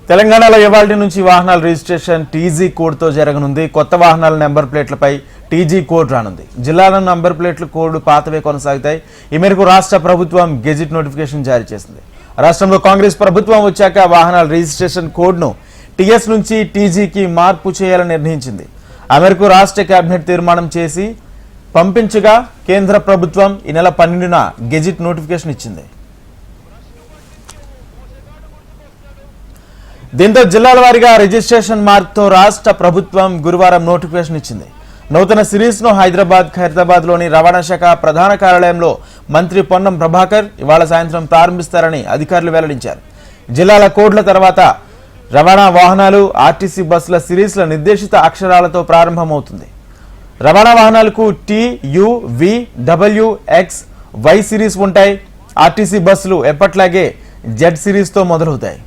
తెలంగాణలో ఇవాల్టి నుంచి వాహనాల రిజిస్ట్రేషన్ టీజీ కోడ్తో జరగనుంది. కొత్త వాహనాల నెంబర్ ప్లేట్లపై టీజీ కోడ్ రానుంది. జిల్లాల నంబర్ ప్లేట్ల కోడ్ పాతవే కొనసాగుతాయి. ఈ మేరకు రాష్ట్ర ప్రభుత్వం గెజిట్ నోటిఫికేషన్ జారీ చేసింది. రాష్ట్రంలో కాంగ్రెస్ ప్రభుత్వం వచ్చాక వాహనాల రిజిస్ట్రేషన్ కోడ్ను టీఎస్ నుంచి టీజీకి మార్పు చేయాలని నిర్ణయించింది. ఆ మేరకు రాష్ట్ర కేబినెట్ తీర్మానం చేసి పంపించగా కేంద్ర ప్రభుత్వం ఈ నెల 12న గెజిట్ నోటిఫికేషన్ ఇచ్చింది. దీంతో జిల్లాల వారీగా రిజిస్ట్రేషన్ మార్పుతో రాష్ట్ర ప్రభుత్వం గురువారం నోటిఫికేషన్ ఇచ్చింది. నూతన సిరీస్ ను హైదరాబాద్, ఖైరతాబాద్ లోని రవాణా శాఖ ప్రధాన కార్యాలయంలో మంత్రి పొన్నం ప్రభాకర్ ఇవాళ సాయంత్రం ప్రారంభిస్తారని అధికారులు వెల్లడించారు. జిల్లాల కోడ్ల తర్వాత రవాణా వాహనాలు, ఆర్టీసీ బస్సుల సిరీస్ల నిర్దేశిత అక్షరాలతో ప్రారంభమవుతుంది. రవాణా వాహనాలకు T, U, V, W, X, Y series ఉంటాయి. ఆర్టీసీ బస్సులు ఎప్పట్లాగే జెడ్ సిరీస్తో మొదలవుతాయి.